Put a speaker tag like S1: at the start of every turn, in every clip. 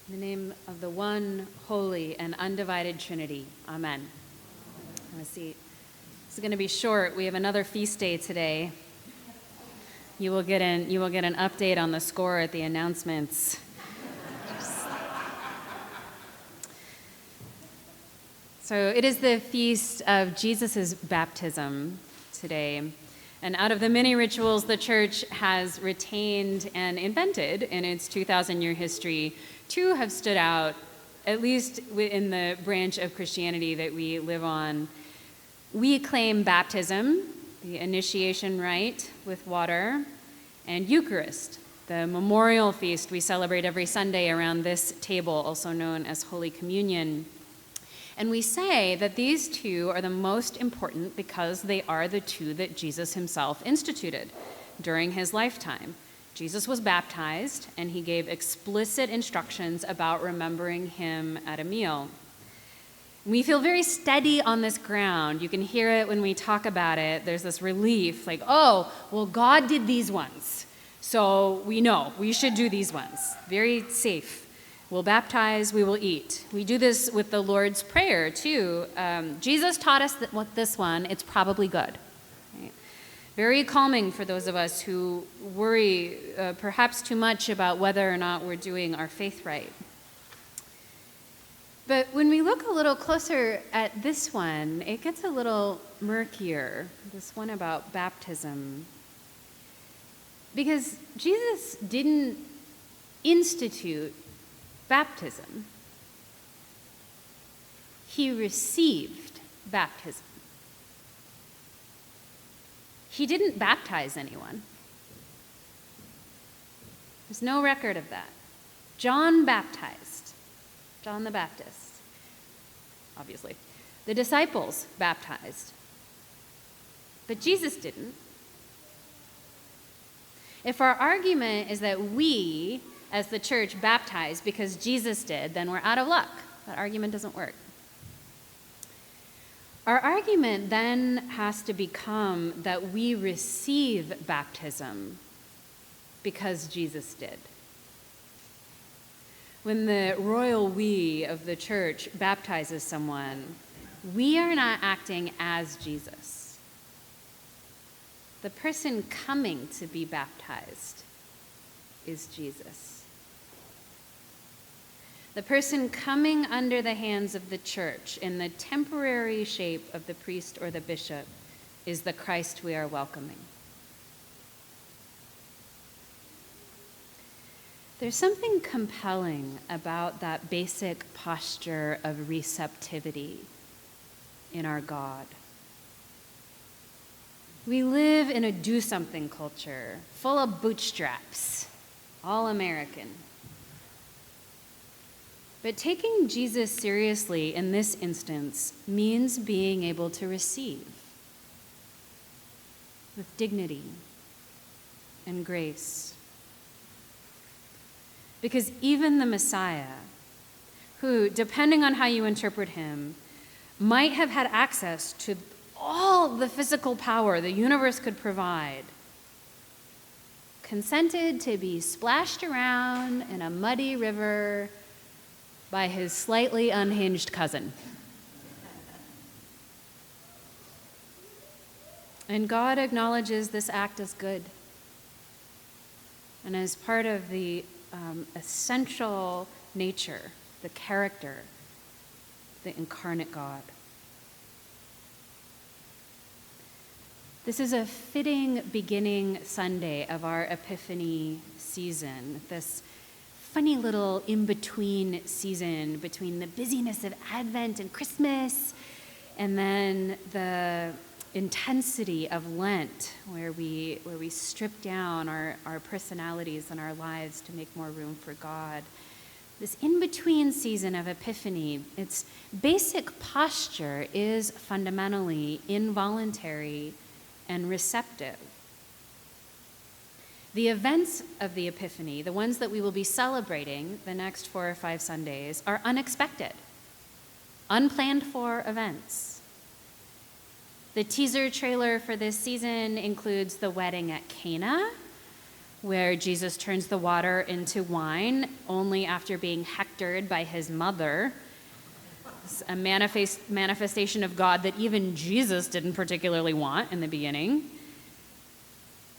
S1: In the name of the one, holy, and undivided Trinity. Amen. Have a seat. This is going to be short. We have another feast day today. You will get an update on the score at the announcements. So it is the feast of Jesus' baptism today. And out of the many rituals the church has retained and invented in its 2,000-year history, two have stood out, at least within the branch of Christianity that we live on. We claim baptism, the initiation rite with water, and Eucharist, the memorial feast we celebrate every Sunday around this table, also known as Holy Communion. And we say that these two are the most important because they are the two that Jesus himself instituted during his lifetime. Jesus was baptized, and he gave explicit instructions about remembering him at a meal. We feel very steady on this ground. You can hear it when we talk about it. There's this relief, like, oh, well, God did these ones, so we know we should do these ones. Very safe. We'll baptize, we will eat. We do this with the Lord's Prayer, too. Jesus taught us that with this one, it's probably good. Right? Very calming for those of us who worry perhaps too much about whether or not we're doing our faith right. But when we look a little closer at this one, it gets a little murkier, this one about baptism. Because Jesus didn't institute baptism. He received baptism. He didn't baptize anyone. There's no record of that. John baptized. John the Baptist, obviously. The disciples baptized. But Jesus didn't. If our argument is that we, as the church, baptize because Jesus did, then we're out of luck. That argument doesn't work. Our argument then has to become that we receive baptism because Jesus did. When the royal we of the church baptizes someone, we are not acting as Jesus. The person coming to be baptized is Jesus. The person coming under the hands of the church in the temporary shape of the priest or the bishop is the Christ we are welcoming. There's something compelling about that basic posture of receptivity in our God. We live in a do-something culture, full of bootstraps, all American. But taking Jesus seriously in this instance means being able to receive with dignity and grace. Because even the Messiah, who, depending on how you interpret him, might have had access to all the physical power the universe could provide, consented to be splashed around in a muddy river by his slightly unhinged cousin. And God acknowledges this act as good and as part of the essential nature, the character, the incarnate God. This is a fitting beginning Sunday of our Epiphany season, this funny little in-between season between the busyness of Advent and Christmas and then the intensity of Lent, where we strip down our personalities and our lives to make more room for God. This in-between season of Epiphany, its basic posture is fundamentally involuntary and receptive. The events of the Epiphany, the ones that we will be celebrating the next 4 or 5 Sundays, are unexpected, unplanned for events. The teaser trailer for this season includes the wedding at Cana, where Jesus turns the water into wine only after being hectored by his mother. It's a manifestation of God that even Jesus didn't particularly want in the beginning.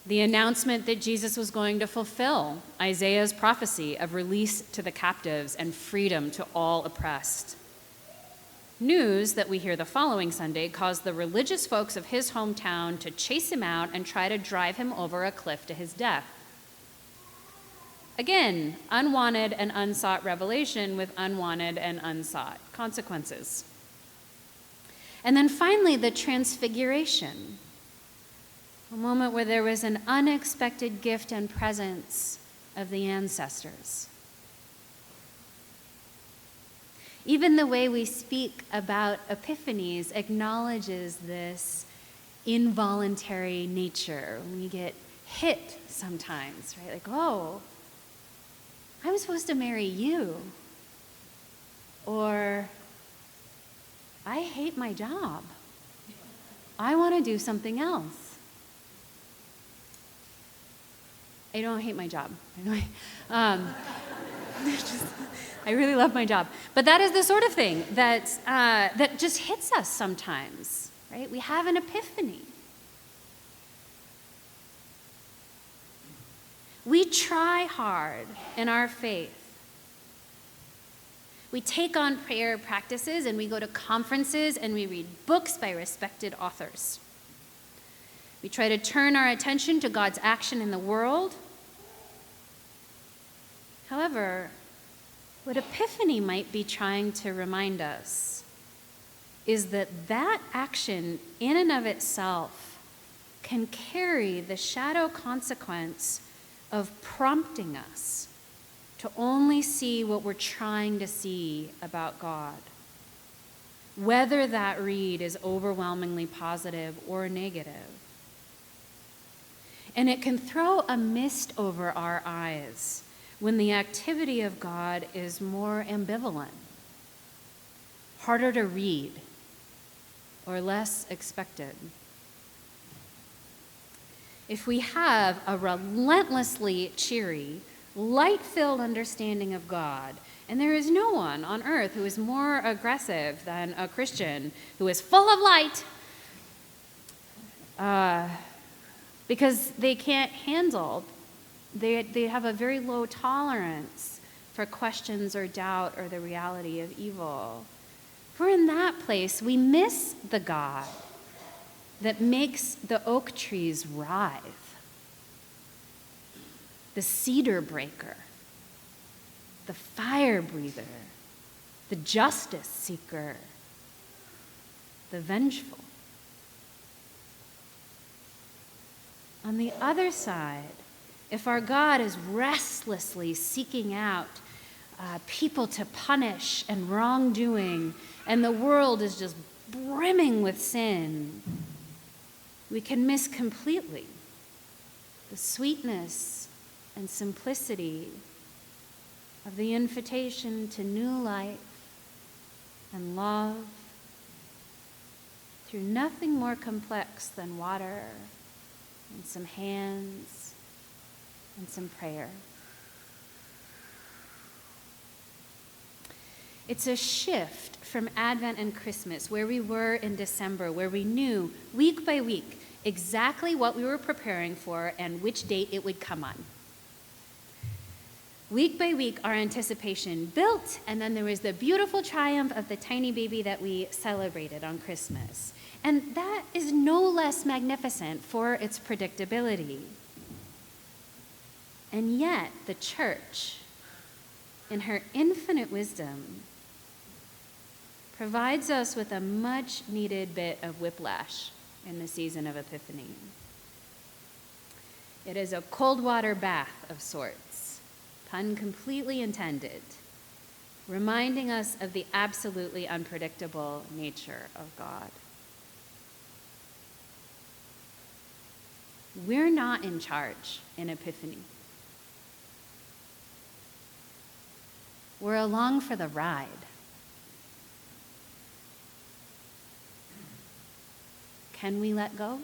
S1: The announcement that Jesus was going to fulfill Isaiah's prophecy of release to the captives and freedom to all oppressed. News that we hear the following Sunday caused the religious folks of his hometown to chase him out and try to drive him over a cliff to his death. Again, unwanted and unsought revelation with unwanted and unsought consequences. And then finally, the transfiguration, a moment where there was an unexpected gift and presence of the ancestors. Even the way we speak about epiphanies acknowledges this involuntary nature. We get hit sometimes, right? Like, oh, I was supposed to marry you. Or, I hate my job. I want to do something else. I don't hate my job. I really love my job. But that is the sort of thing that just hits us sometimes, right? We have an epiphany. We try hard in our faith. We take on prayer practices and we go to conferences and we read books by respected authors. We try to turn our attention to God's action in the world. However, what Epiphany might be trying to remind us is that action in and of itself can carry the shadow consequence of prompting us to only see what we're trying to see about God, whether that read is overwhelmingly positive or negative. And it can throw a mist over our eyes when the activity of God is more ambivalent, harder to read, or less expected. If we have a relentlessly cheery, light-filled understanding of God, and there is no one on earth who is more aggressive than a Christian who is full of light, because they can't handle, they have a very low tolerance for questions or doubt or the reality of evil. If we're in that place, we miss the God that makes the oak trees writhe, the cedar breaker, the fire breather, the justice seeker, the vengeful. On the other side, if our God is restlessly seeking out people to punish and wrongdoing, and the world is just brimming with sin, we can miss completely the sweetness and simplicity of the invitation to new life and love through nothing more complex than water and some hands and some prayer. It's a shift from Advent and Christmas, where we were in December, where we knew week by week exactly what we were preparing for and which date it would come on. Week by week, our anticipation built, and then there was the beautiful triumph of the tiny baby that we celebrated on Christmas. And that is no less magnificent for its predictability. And yet, the church, in her infinite wisdom, provides us with a much-needed bit of whiplash in the season of Epiphany. It is a cold water bath of sorts, pun completely intended, reminding us of the absolutely unpredictable nature of God. We're not in charge in Epiphany. We're along for the ride. Can we let go?